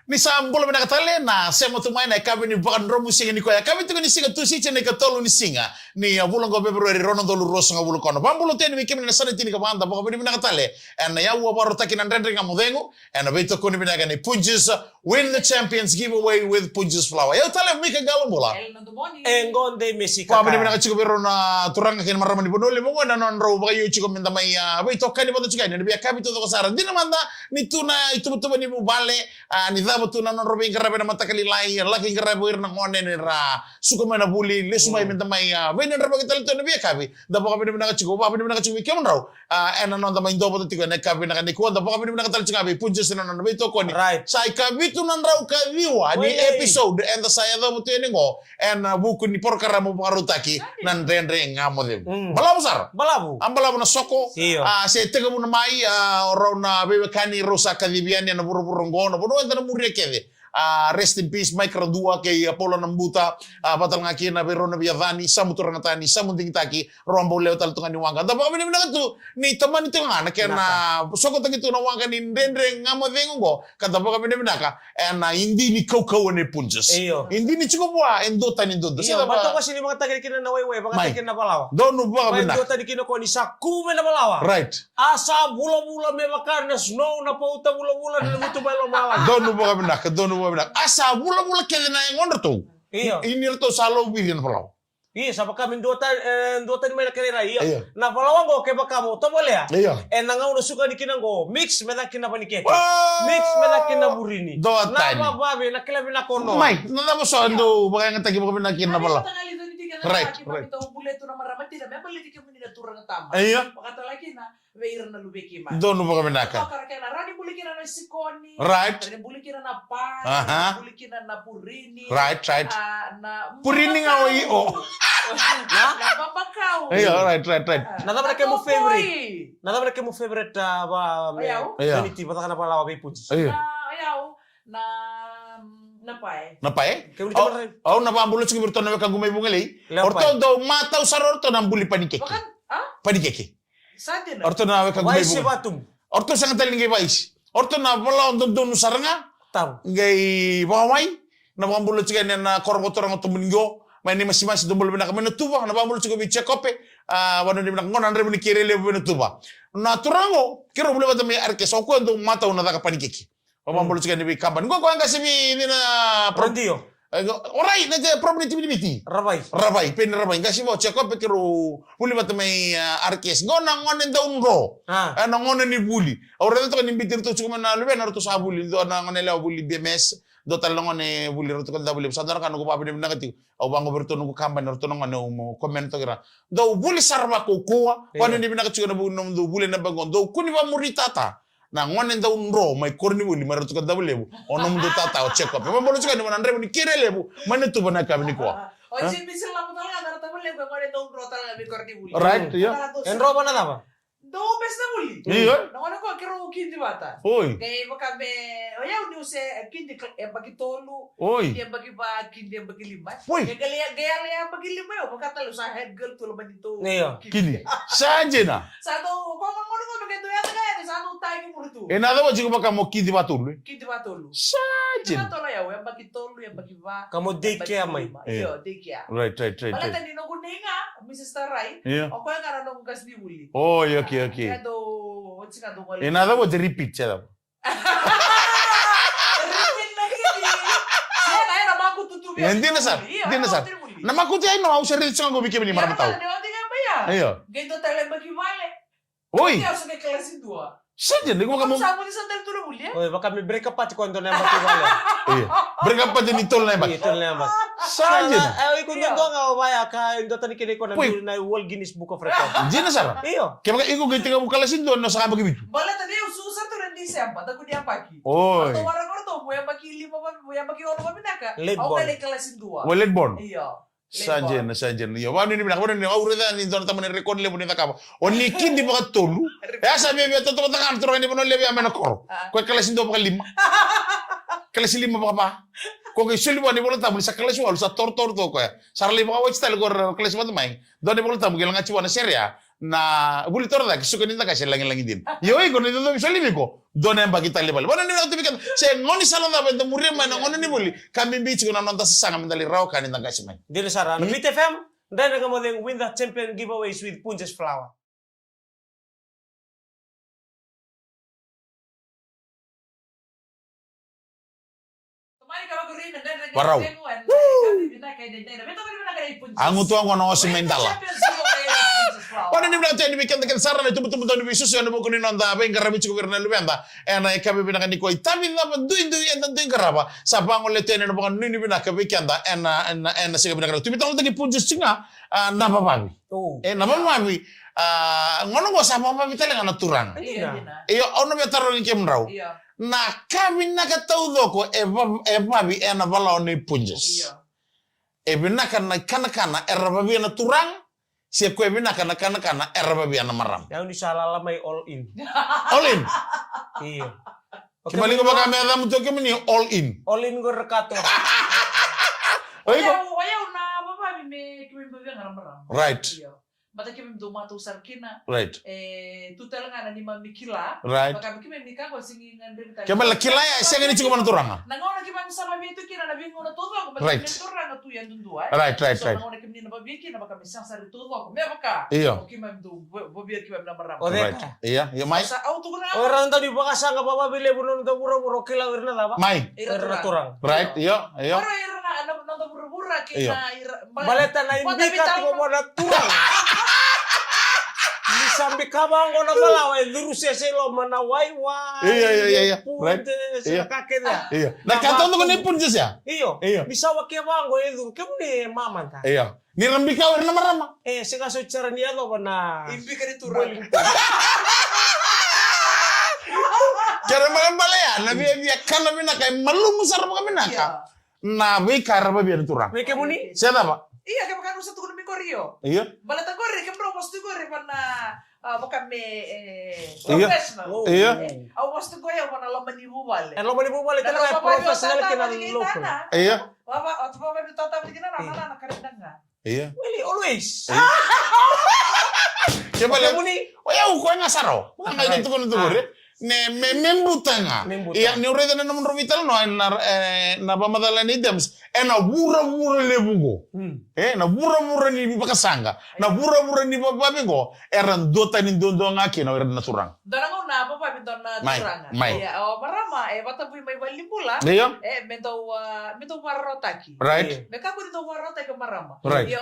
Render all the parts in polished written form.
Ni sambolo na katale na sema tumaina ikabe ni bakandromu singa ni koya. Kabe tuko ni singa tusiche ni katolu ni singa. Ni bulongo Februari rono dolu roso nga bulu kono. Bambulo teni mikimi na sana tini kabanda baka bini na katale. And ya uwa baro taki na ndendre nga mudengu. And beto kuni bina gani Punches win the champions giveaway with Punches flower. Ya utale mika galombola. Engonde mesika. Kwa bini bina kachiko biro na turanga kini marama ni bonoli mungu na nonro baka yu chiko minta maya. Beto kani bato chika ni biya kabi to kasara. Dina manda ni tuna itu ni mubale ni tu na robi ngarabe na matakali lai laki ngarabe ir na ngone ni ra suka mana buli le sumai minta mai ben ndra bagi tal to ne biya kabi da baka bin na chiko ba bin na chiko kem raw en non da mai do boto tiko ne kabi na ni ko da baka bin na tal chika bi Punches na no beto ko ni sai kabi tu nan raw kabiwa ni episode and the saya da boto ni ngo en buku ni porkara mo parutaki nan rendre ngamo de balabu sar Balabu ambalabu na soko se tega mun mai rona bebe kani rosa kadibiani na buru-buru ngono bono enta na muri kede rest in peace Mike Radua ke Apollo Nambuta batal ngaki na Verona Biavani samutur ngatani samunding taki rombo leo tal tungani wanga da ba bini tu ni teman itu ngana kena soko tagi tu na wanga ni ndendre ngamo vengo kata ba bini ka na indi ni kau ne Punches indi ni cukup wa endo tani ndo sila bato kasi ni mga taga kina na wewe mga taga na Palawan donu ba bini endo tani kina ko ni sakume na Palawan right asa bula-bula me makarna snow na pauta bula-bula na mutu ba Palawan donu ba bini ka donu asa bula-bula kede na yang to. Ini to salo bilin palaw. Iya, sapa kami dota ni may nakarira. Iya. Na Palawan ko kaya baka mo to boleh ya. Iya. Nangau no suka dikinang go mix menakin na panike. Mix menakin na burini. Dota ni. Na babe nakilabi na kono. Mai, nada mo so ando baka nga tagi baka menakin na palaw. Right. Iya. Pakata lagi na weir na lubeki ma. Donu baka menaka. Karakena rani bulikina na sikoni. Right. Rani bulikina na pa. Bulikina na purini. Right. Na Purini nga oi o. Na babakau. Iya, right. Nada mereka mo favorite. Nada mereka mo favorite ba me. Unity pataka na Palawan kay Punches. Iya. Ayaw na napae. Napae? Kaya ulit naman rin. Napambulo sige berto na kang gumay bungali. Orto do mataw sarorto nang buli panikeke. Panikeke. Sadin. Orto na kang gumay Wais si bungali. Batum. Orto sa kantaling ngay wais. Orto na wala on do saranga. Tam. Ngay baway. Napambulo sige na korbotor ng tumungo. May ni mas dumbol na kami natuba. Napambulo sige bi check up wano ni ngon andre ni kirele bi natuba. Naturango kiro bule bata may arkes o ko ndo mataw na ka panikeke. Pamambulo sige ni bi kamban. Ngo ko ang kasi ni na Prondio. Oray, nag-problem timidimiti. Rabay, pinarabay. Kasi mo, check up, pero huli ba ito may arkes. Ngo, nangonin daw ngo. Nangonin ni buli. Oray na ito, kanimbitir ito, sukuman na luwen, naruto sa buli. Doon nangonin nila, buli BMS. Doon talang ni buli, naruto ka buli. Sadar ka, nagpapabinim na kati. O bang goberto nung kampan, naruto nung komento kira. Daw, buli sarba kukuha. Paano hindi pinakatsuka na buli na bagon. Daw, kuni ba muritata? Na ngonen daw nro may korni wuli marato ka daw lebu ono mundo tata o check up mabolo chika ni manandre ni kire lebu manetu bana kabini ko O bisil lang talaga na tamo lebu ngone daw nro talaga ni korni wuli right yeah Enro ba na ba do bes na wuli iya na ko kiro kindi bata oi kay makabe o yaw ni use kindi bagi tolu oi kindi bagi ba kindi bagi lima Oi. gaya bagi lima yo makatalo sa head girl tulo ba dito kini saje na satu ko ngono ko begitu ya tagay satu tayo mo rito nada mo chika baka mo kidi batul kindi ba tolu saje kindi tolu yaw yang bagi tolu yang bagi ba Kamu daycare may. iyo daycare right wala tani no kuninga Mrs. Taray yeah o ko nga nung gas ni wuli oh okay kaya do what's nga do wala nada mo repeat siya repeat lagi ni siya na era maku tutubi hindi na sir namakuti ay no ausa rin sa ngobike ni maramataw iya gento tele bagi vale oi ya so que clase 2 saje ni mo ka mo sabe ni sa del tulo wuli Oy, baka may break up pa kwento na matiwala. iya bring up pa din itol na ba Ito na ba. saje na Ay, kung doon nga waya ka ndo tani kini ko na na World Guinness Book of Records. hindi na sir Iyo. kaya baka iko ganti ka mo kalasin doon no sa kabagibit bala tadi susah tuh rendi siapa tak dia pagi oi atau orang-orang tuh yang bagi 5 yang bagi orang apa pinaka Late aku born. kali kelasin 2 wallet born iya Sanjen. Yo, wano ni binaka ni aure da ni don tamane record le bunita kaba. Oni kindi baka tolu. Ya sabi be to kan tro ni bono le be amena kor. Ko kala sindo baka lima. Kala silima baka pa. Ko ke suli wani bola tamu sa kelas wal sa tor to ko ya. Sarli mo kawai style gor kelas mat mai. Doni bola tamu gelang ngaci wana seria na buli tor da suka ni taka selangi langi din. Yo ko ni do suli mi ko. Doni amba kita lebal. Bona ni waktu bikin se ngoni sala da benda murim mana ngoni ni buli. Kami bici ko na nonta sanga mendali raw kan ni taka mai. Dire Sarah, Beat FM, dan kemudian win the champion giveaways with Punches Flower. Warau. Angu tuang kono simendala. Wana ni bilang tadi bikin tekan saran itu betul-betul di visus yang bukan nonda apa yang karabi cukup karena lu benda. Ena kami bilang kan ikoi tapi apa duin yang tentu kerapa. Sabang oleh tenen bukan ni bilang kebikin dah ena sih bilang itu betul lagi punjus singa napa pavi. Napa pavi. Ngono gak sama pavi tadi dengan turang. Iyo ono biar yang kemrau. Na kami nak tahu doko pavi ena bala oni punjus. Ebina kana era pavi ena turang. Siap kue bina kana era babi ana maram. Yang di salah may all in. All in. Iya. Kembali ke kami ada muncul kami all in. All in gue rekato. Waya na babi me kami babi ana maram. Right. Mata kami doma tu sarkina. Right. Tu telanga ni mamikila. Right. Maka kami mika ko singingan berita. Kembali kila ya saya ini cukup turanga. Nangona kami sama itu kira na bingo na todo ko Right. turanga tu yang dundua. Right. So nangona kami na babi kina baka misang sari todo ko. Me baka. Iya. Kami do babi kami na maram. Right. Iya, ya mai. Sa auto ko na. Orang tadi bakasa nggak apa-apa bile bunuh untuk buru-buru kila wirna apa? Mai. Wirna turang. Right. Iya. Ora irna ana nonton buru-buru kina. Baleta na indika tiko mana turang. Sampai kabang ko na bala way lurus ya selo mana way. Iya. Right. Iya. Kakek ya. Iya. Nah, kata untuk ni pun ya. Iya. Bisa wakia bang ko itu. Kamu ni maman ta. Iya. Ni rambi kau irna marama. Sega so cara niya lo bana. Impi ka ni turang. Cara makan balaya, nabi dia kan nabi nak kayak malu besar kami nak. Nabi karena biar turang. Mereka muni. Siapa pak? Iya, kami kan usah tukun mi korio. Iya. Balata kori, kami bro postu kori mana bukan me Iya. professional. Iya. Aku postu kori mana lo menipu balik. Lo menipu balik kan kayak profesional kena lokal. Iya. Bapak, waktu bapak itu tata begini anak kadang nggak. Iya. Really always. Coba lihat. Muni. Oh ya, kau ngasaro. Bukan kayak gitu kan itu kori. Ne membutanga. Iya, ni ureda na namun rovital no na pamadala ni dams. Na bura lebugo. Na bura ni bakasanga. Na bura ni babingo. Eran dota ni dondo ngaki na eran naturang. Darang na apa pa pinto na turanga. Iya, marama bata pui may balimbula. Iya. Mento warotaki. Right. Meka ko dito warota ke marama. Right. Iya,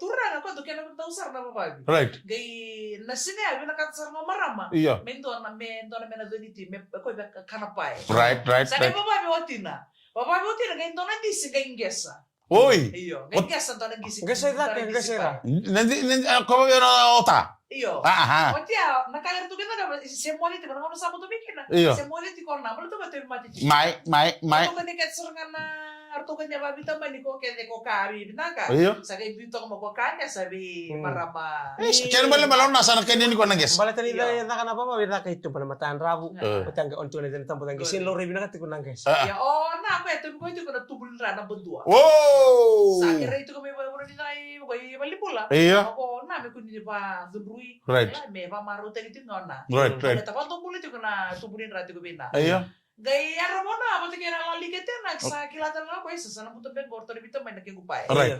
turanga ko to kena pinto usar na bababi. Right. Gay nasine abi nakatsar na marama. Iya. Mento na mena doniti me ko be kanapai. Right. Sa bababi watina. Bababi watina gay dona disi gay ngesa. Oi. Iyo, gay ngesa dona gisi. Gesera. Nanti kau biar otak. Iyo. Aha. Otia, nakagar tu kita na semoli ti kono sa mo to bikina. Iyo. Semoli ti kono na, to ka to mati. Mai. To ka ni ket serkan na arto ka nya babi ta mani ko ke ko kabi binaka. Iyo. Sa kay bito mo ko kanya sabi marama. Kaya balik malam nasa nak kanya ni kau nangis. Baleta ni na kan apa mawira kay itu pada mataan rabu. Patang onto na tempo tanggi sin lo rebina ka tikun nangges. Ya oh na ko eto ko itu ko na tubul ra na bendua. Wow. Sa kira itu ko may bayo ni nai ko bali pula. Iya. Ako na me ko ni pa zubrui. Right. Me pa maru te ni ngona. Right. Ta pa tubul itu ko na tubulin ra ti ko bina. Iya. Gay armona apa kira lali kete nak sa kilatan apa isa sana puto ben borto di bito may nakikupay. Right.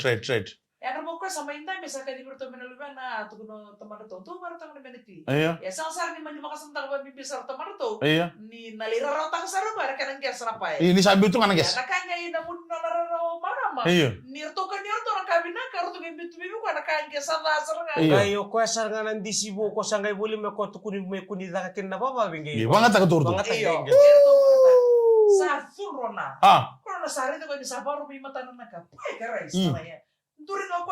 Ya armo ko sa mainta mesa ka di borto men lubana to kuno tamar to baro tang meniti. Iya. Ya sang ni mani makasantang ba bibisar tamar to. Iya. Ni nalira rota ka saro ba kanang kya sarapay. Ini sabi itu kan nangis. Ya nakanya ina mun nararo marama. Iya. Nirto kan nirto nakabina karo to bibitu bibu ka nakanya kya sa saranga. Iya. Ayo ko sarga nan disibo ko sangay buli me ko tukuni me kuni da kin na baba bingi. Iya, banget tak turun. Iyo. Sa furona. Kono sari to ko ni sa baro mi mata naka. Pai karai saya. Turin ako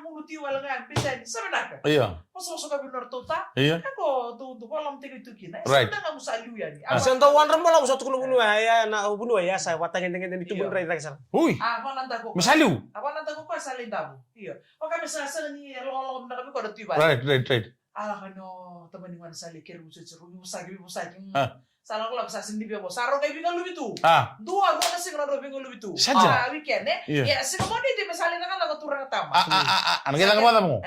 nguluti wala nga pindan sabi naka. Iya. Masuk ka binar tota. Iya. Ako tu walam tigo itu kina. Right. Sa nga musalu yan. Asan to wan ramo lang sa tukun bunu ya na bunu ya sa watangin dengan itu bun rai sa. Ui. Nanta ko. Misaliu. Nanta ko sa lindabu. Iyo. O kami sa ni lolom na kami ko da tuiba. Right. Kano teman ni man sa likir musagi. Salah ko lang sa sindi biya mo. Saro kay bingan lubitu. Dua na sing na bingan lubitu. Saja. Weekend ya sing mo ni masali na kan turang tama. Ano kita kemana mo?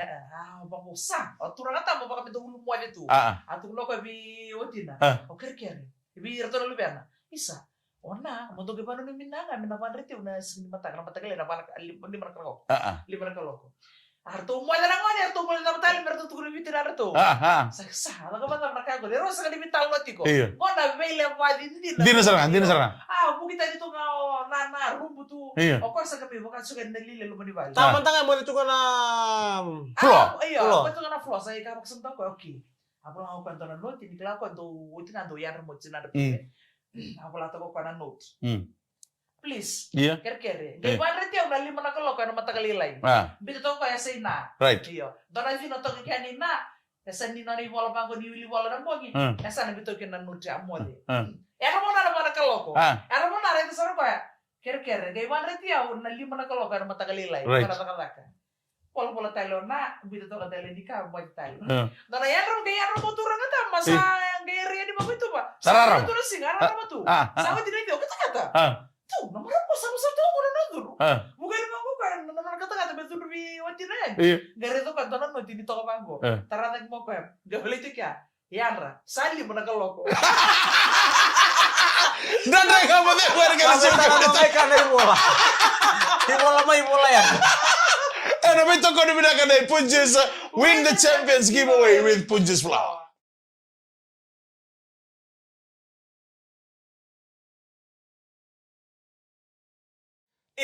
Bang usa. Turang tama baka betul lu mo itu. Atung lo ko bi odina. O kerker. Bi irto lu biana. Isa. Ona, mo to gepano ni minanga, minapan rete una sing mata kali na para di mana kalau. Lima kalau. Arto mo na ngani arto mo na tali merto tu ni bitir arto. Sa ala ka bata nakago. Dero sa kali bital lotiko. Mo na bele wadi Dina sarang. Bukita dito nga nana rumbutu. O ko sa kape bukan suka nalile lumani bali. Tama mo dito ka na floor. Betul na floor saya ka maksud ko okay. Ako lang ako kanto na note, hindi ko kanto utina do yar mo tsina da. Ako lang ko kana note. Please. Kere. Di ba rete ang lima na kalo kana matakalilay. Bito to kaya say na. Right. Iyo. Dona vino to kanina. Esa ni nari wala pa ko ni wili wala na mogi. Esa na bito kina note amode. Era mo na para kalo ko. Era mo na rete saro kaya. Kere. Di ba rete ang lima na kalo kana matakalilay. Para takalaka. Pola tayo na, bito to ka tayo di ka, buhay tayo. Dona yan mo turang ata, masa yang gaya rin di ba ito ba? Sararam. Ito na singa, aram mo to. Sama din ito, kata-kata. Ito, naman ako, sama-sama to, muna nandun. Mugay naman ko ka, naman kata-kata, betul lebih wajib na yan. Gaya ito ka, doon mo, tinito ka ba ko. Taratag mo ko, gawali ito kya. Yan ra, sali mo na kaloko. Daday ka mo din, wala ka na siya. Daday ka na ibola. Ibola yan. And I'm talking about Punches win the champions giveaway with Punches Flour.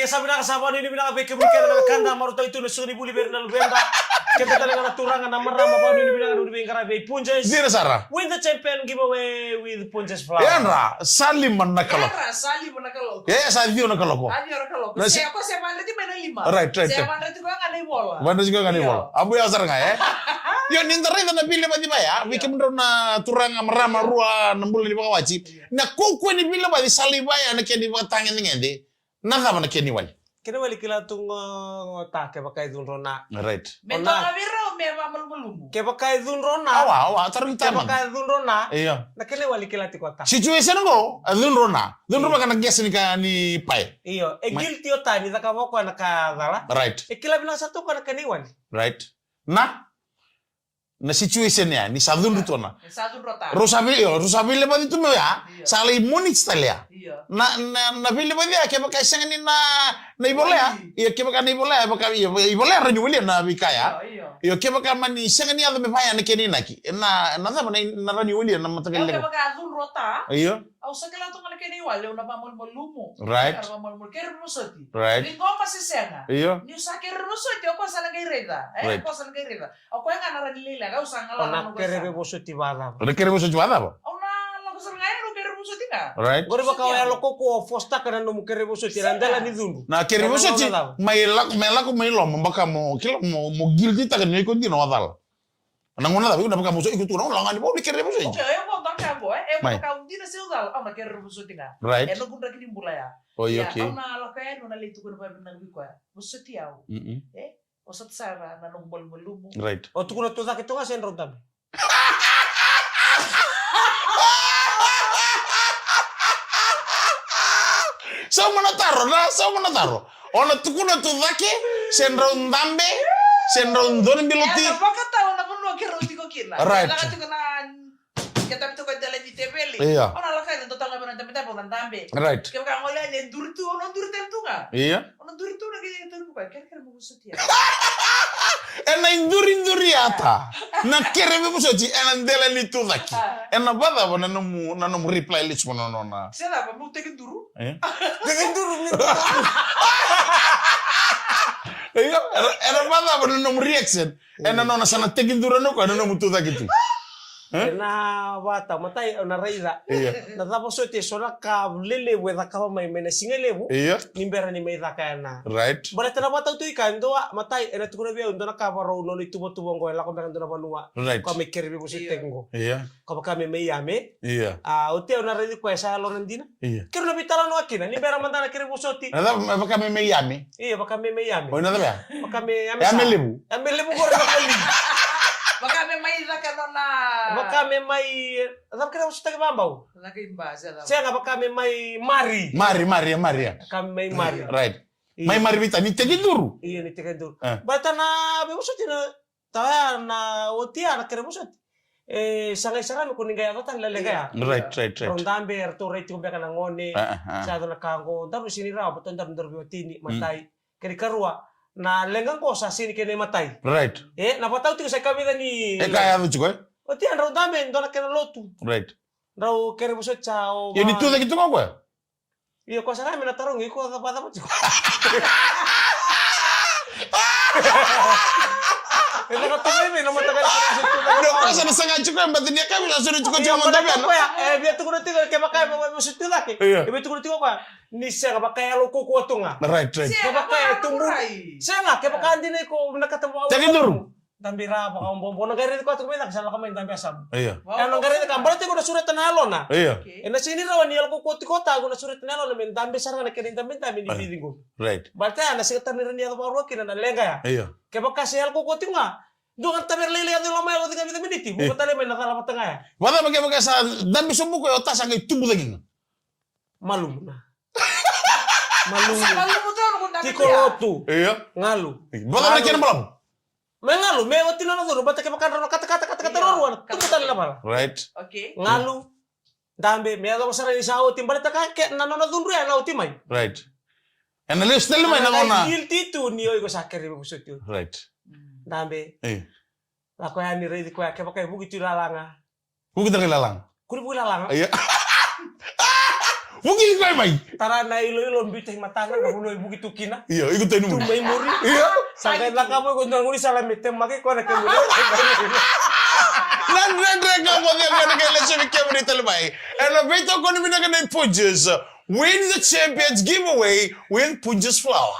Sabi na kasama ni binakabay kemungkinan na kanda maruto ito na suni buli berin na lubenda. Kita talaga naturangan na marama pa ni binakabay karabe Punches. Dira Sara. Win the champion giveaway with Punches Flour. Yan ra, salim man nakalo. Sali mo na kaloko. Sadio nakalo ko. Adio na kaloko. Siya ko siya man rito may na lima. Right. Siya man rito ko nga na ibola. Mana juga kan ibola. Abu ya Sara nga Yo nindaray na nabili ba di ba ya? Wiki mo na turang marama rua nambul di ba kawachi. Na kuko ni bila ba di salibaya na kaya di ba tangin ngende. Naka man kaya ni wali. Kena wali kila tung ta ke pakai dun rona. Right. Beto ngawiro me mamalulumu. Ke pakai dun rona. Awa, taruh kita man. Ke pakai dun rona. Iya. Na kene wali kila ti kota. Situation ngo, dun rona. Dun rona kana guess ni ka ni pai. Iyo, guilty ota ni taka ko na ka dala. Right. Kila bilang satu kana kani wali. Right. Na situation ya, ni sadun ruto na. Sadun rota. Rosabile ba dito mo ya? Sali monit stalia. Iya. Na bili ba dia kaya baka sanga ni na ibola ya? Iya kaya baka na ibola baka ibola ranyu wili na bikaya. Iya kaya baka mani sanga ni ado me paya na keni naki. Na ranyu wili na matagal lego. Kaya baka azul rota. Iya. Au sakala to ngala keni wali una pamulmulumu. Right. Pamulmul kere musoti. Right. Ni ngoma sisenga. Iya. Ni sakere musoti ko sa nagaireda. Ko sa nagaireda. Au ko nga na ranilila ka usangala na kere musoti bala. Ora kere musoti bala ba? Au na lo sa ngaya ro kere musoti na. Right. Gori baka ya lo koko fosta kana no kere musoti randala ni dundu. Na kere musoti mai ko mai lo mbaka mo kilo mo gildi ta kan ko dino wadal. Nangona dabi na baka musoti ko tuno lo ngani mo kere musoti. Baka undina seudal au na kere musoti na. Right. Eno gunda kini mbulaya. Oh iya okay. Au na lo kaya no na litu ko na na biko ya. Musoti au. Osat sara na nung mulmumu. Right. O tukuna to sakit to nga sen rontam. Sa manataro. Ona tukuna to zake sen rondambe, sen rondon biloti. Ya, baka tahu na puno kero tiko kina. Right. Laka tiko na kita itu kan dalam di tebeli. Iya. Ona laka itu tanga bana tambe tambe ndambe. Right. Kaya ka ngole ne durtu ona durtu entunga. Iya. Ona durtu na kaya itu bukan kira mo gusto Ena induri ata. Na kere me musoti ena ndela ni to zaki. Ena bada bona no mu reply list mo no na. Sela ba mu tegin duru? Tegin duru ni. Iya, ena bada bona no mu reaction. Ena no na sana tegin duru no ko no mu to zaki tu. Na wata matai na raida. Iya. Na dapo sote sona ka lele weda ka mai mena singelebu. Iya. Nimbera ni mai daka na. Right. Bara tena bata tu ikan doa matai ena tukuna bia undona ka baro no ni tubo ngo la ko mena ndona banua. Right. Ko me kerbe bo tengo. Iya. Ko baka me yame. Iya. Uti na raidi ko esa lo nandina. Iya. Kero na bitala no akina nimbera mandana kerbe soti. Nada baka me yami. Iya baka me yame. O nada ba? Baka me yame. Yame lebu. Yame lebu ko na kali. Baka may daka no na Kami may, alam ka na mo sa taga-mambaw? Siya nga, kami may mari. Mari. Kami may mari. Right. May maribita, ni Teginduru. Iya, ni Teginduru. Bata na, bimusot yun, tawa na, otia, nakiramusot. Sangay-sarami, kuning gaya ko, talalagaya. Right. Rondambe, Arturo, ito kumbiya ka ng ngoni. Sa ito nakangko, daro sinira, bato ang daro tini, matay. Kaya karua, na lenggang ko sa sini kaya matay. Right. Napataw tiyo sa kabila ni... Kaya ano chiko Otia, rondambe, doon na kinaloto. Right. Raw kiramusot sa... Yun ito na gitu ko Iyo ko sa kami natarong, iko ka pa dapat. Nakatumay mo, namatagal ko na sa tulad. No, kasi nasangan chiko, ba't niya kami nasunod chiko chiko mo tabi, ano? Biya ito ko na tingol, kaya makaya mo sa tulad eh. Biya ito ko na tingol ka, nisya ka ba kaya lo kukuha ito nga. Right. Kaya ba kaya tumburay. Siya nga, kaya baka hindi na ko nakatawa. Teginduru. Dambira, baka ang bombo. Nagarit ko, ito kumita, kasala kami, dambi asab. Iya. Kaya nagarit ka, balat ko nasurat na halon na. Iya. Nasinirawan niya ko kota, ako nasurat na halon namin, dambi sarang nakirin dambi ni ko. Right. Balta, nasikatan nila niya ito paro, kinanalenga ya. Iya. Kaya baka siya ko koti nga, doon ang tamer lili at nila may ako tingnan miniti, buka tali may nakalapat nga ya. Wala magkaya sa dambi sumbu ko, otas ang itubo lagi nga. Malum na. Malum. Tikolotu. Iya. Ngalu. Baka na kaya malam. Mengalu, me wati na dulu, bata kaya makan kata ruan, tumutan na pala. Right. Okay. Ngalu. Dambe, me ako sa rin sa utim, balita ka, kaya nanonodun rin, na utimay. Right. And alis talo may nangona. Guilty to niyo ko sa kiri mo gusto yun. Right. Dambe. Iya. Ako yan ni Ray, kaya kaya bukit yung lalanga. Bukit na kilalang. Kuri bukit lalanga. Iya. Bukit ko may. Tara na ilo-ilo, bitay matangan, nahuloy bukit tukina. Iya, ikut tayo mo. Tumay muri. Iya. Sangkay lang ka mo, kung nanguni sa lamit, maki ko na kayo. Nandre ka mo din ka nagkailan siya bigyan mo nito lumay. And bito ko namin na kanay Punjus. Win the Champions giveaway with Punjus Flour.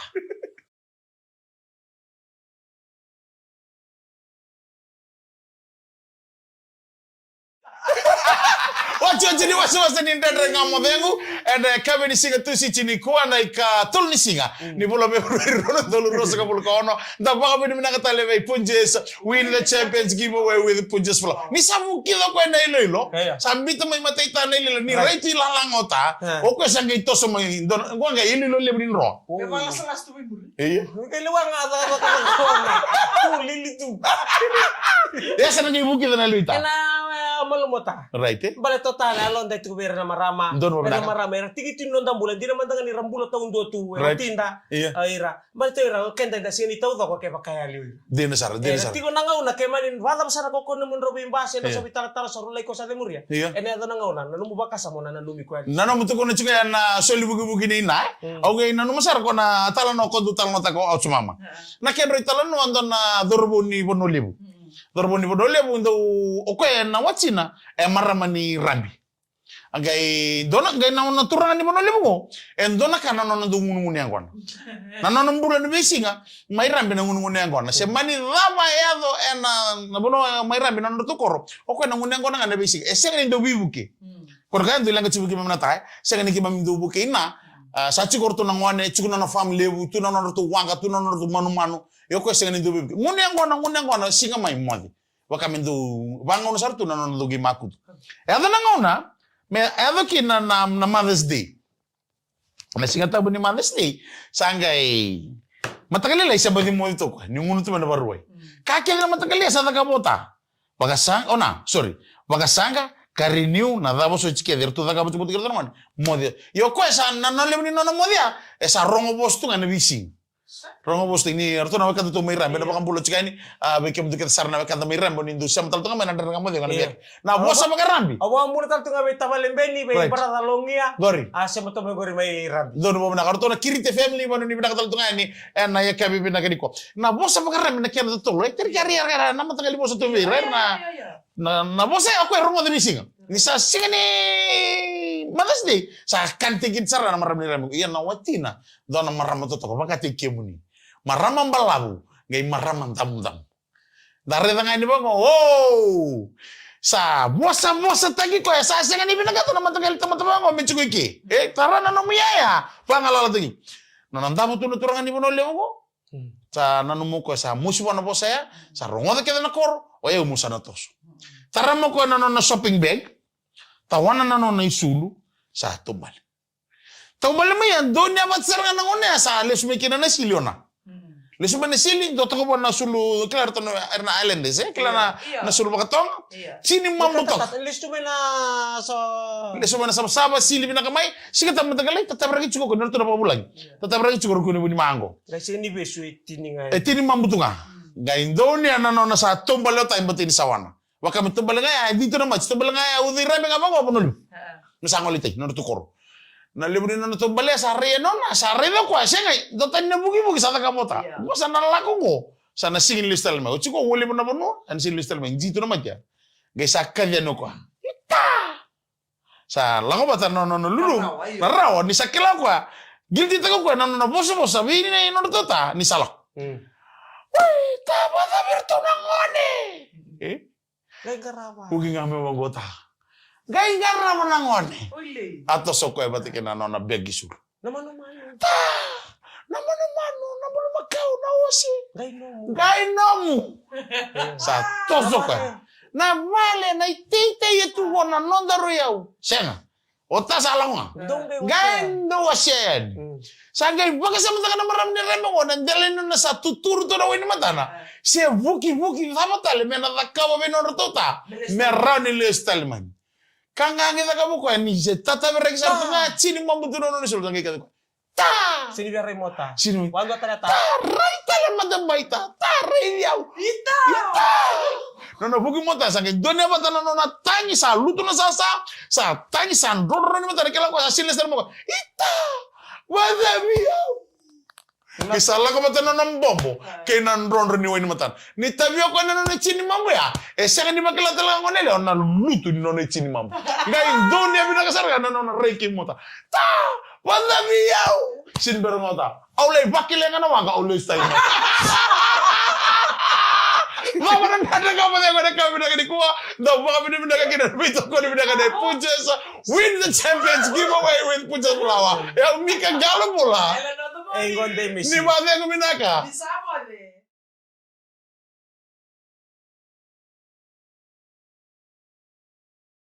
Wacho chini wasa ni ndadre ngamo dengu and kami ni singa tu si chini kuwa na ika tol ni singa ni bolo me rono tolu rosa ka bolo kono da baka me mina katale ve Punjus win the Champions giveaway with Punjus Flour. Ni sabu kilo ko na ilo sabi to may matay na ilo ni right lalangota o ko sang ito so may don ko nga ilo le brin ro. May mga salas to mo. Iya. Kailangan nga ako ko lilitu. Ya sana ni bukid na luita. Kena malumota. Right. Bale total alon dai tu ber na marama. Na marama era tigiti non dambulan di naman dangan ni rambulo taun do tu tinda. Ira. Bale to ira kenda da sini tau ko ke bakaya liu. Dina sar. Tigo nangau na ke manin wala masara ko kono mun robi mbase na sabi tara sarulay ko sa lemuria. Ene ado nangau na nanumu bakasa mo na nanumi ko. Nano mutu ko na chika na soli bugi ni na. Okay nanu masar ko na talano ko du talano ta ko au mama. Na ken ro talano andon na dorbo ni bonolibu. Dorbo ni bonolibu ndo okay na wachina marama ni rambi. Agai dona gai na turangan ni bonolibu ko. En dona kana no ndungun yang kona. Na no mbula ni besinga mai rambi na ngun yang kona. Se mani lama yado na bono mai rambi na ndo tokoro. Okay na ngun yang kona ngana besinga. Senga ndo bibuke. Kono kan dulang chibuki mamna tai. Senga ni kimam ndo buke ina. Sachi korto na ngwane chukuna na fam lebu tu na no to wanga tu na no to manu. Yoko senga ni ndo bibuke. Ngun yang kona singa mai modi. Wakamendu bangon sartu na no gi makut. Eda na ngona me eda ki na Mother's Day. Na singa tabu ni Mother's Day sangai matakalila isa badi mo ito ko. Ni ngunu tu na baruay. Kakya na matakalila sa takabota. Bagasang bagasanga kariniu na dabo so chike dertu takabota buti kirto man. Modia. Yoko esa na no lebni no modia. Esa rongo bostu ngana bising. Rongo bostu ini arto na wakata to may rambe na bakang bulo chika ini bekem duket sarna wakata may rambe ni industria matal to nga may nandar nga mo dengan biak. Na bosa magarambi. Awa mo tal to nga may tabalembeni may para talongia. Gori. Asa mo to may gori may rambi. Dono mo na karto na kirite family mo ni binakatal to nga ni na ya kabi binakaniko. Na bosa magarambi na kaya to lo. Ter kaya na matangali bosa to may na bosa ako rongo de bising. Ni sa singa ni Mother's Day sa kantigin sara na marami rambi. Iyan na watina. Do na marama to bakati kemuni. Maramang balabu, gay maramang tamdam. Dari tengah ini bang, oh, bosa tagi ko sa senga ni binagato naman tagal teman-teman ko mencuko iki. Tara na no miyaya. Pangalala tagi. Nanandamu tunuturangan ni bonole ko. Sa nanumu ko sa musuwa na po saya, sa rongo da keda na kor, o musana toso. Taramo ko na shopping bag. Tawanan na isulu. Sa tumbal. Tumbal mo yan. Doon niya matsara nga nangone. Sa alis may kinanasilyo na. Lesu ba nasili? Doto ko ba nasulu. Kailan ito na island eh. Kailan nasulu ba katong? Sini mamutok. Listo mo na sa... Lesu ba nasama-sama. Sili pinakamay. Sige tamo tagalay. Tatabra ki chuko ko. Narito na pabulag. Tatabra ki chuko ko ni mango. Kasi ni beso tini nga. Tini mamutok nga. Gain doon niya na sa tumbal tayo batin sawana. Waka mo tumbal nga. Dito na match. Tumbal nga. Udira nga mga panulo. Masang ulit eh, narutukor. Nalimunin na natumbali, sari no na, sari na ko, siya nga, dotan na bugi-bugi sa tagamota. Basta nalalako ko, sa nasingin listal mo. Uchi ko, huli mo na mo no, ansing listal mo, dito naman dyan. Gaya sa kanya no ko, ita! Sa lako ba ta, no, lulung, naraw, ni sakila ko, gildi tago ko, no, boso, sabihin na yun, ta, ni salak. Uy, tama na berto ng ngone! Gay garawa. Huwag nga may magota. Gay gara mo nang ngone. Ato so ko ebati kinano na begisur. Naman. Naman magkaw na wasi. Gay no. Sa toso ko. Na vale na itite yetu wona nondaro yaw. Senga. Ota salang nga. Gay no wased. Sangay baga sa mata kana maram ni remo wona delen na sa tuturu to daw ni matana. Se vuki sama tale mena takawa benon tota. Merani lestalman. Kanga kita kamu ko ni se tata berek sa tunga chini mambutu no sul tangi ka. Ta! Sini biar remota. Sini. Wago tata. Rai tala madam baita. Ta rai yaw. Ita. No bugi mota sange donya bata no tangi sa lutu na sa tangi sa ndoro ni mata kala ko sa siles mo. Ita. Wada biyaw. Kisala ko mata no bombo. Kay nandron ni wani mata. Ni tabio ko na no chini mambo ya. Sa ni makila talaga ngone le na lutu ni no chini mambo. Ngai donya binakasar ka no reiki mota. Ta! Wala biyaw! Sinber mota. Aulay bakile nga naman ka aulay style mo. Mama nang kada ka pa na kami na kinikuha. Daw baka pinipinagkakinarbito ko ni pinagkanay. Pujas win the champions giveaway with Pujas Pulawa. Mika galo pula. Engon de Messi. Ni ba ko minaka? Di sama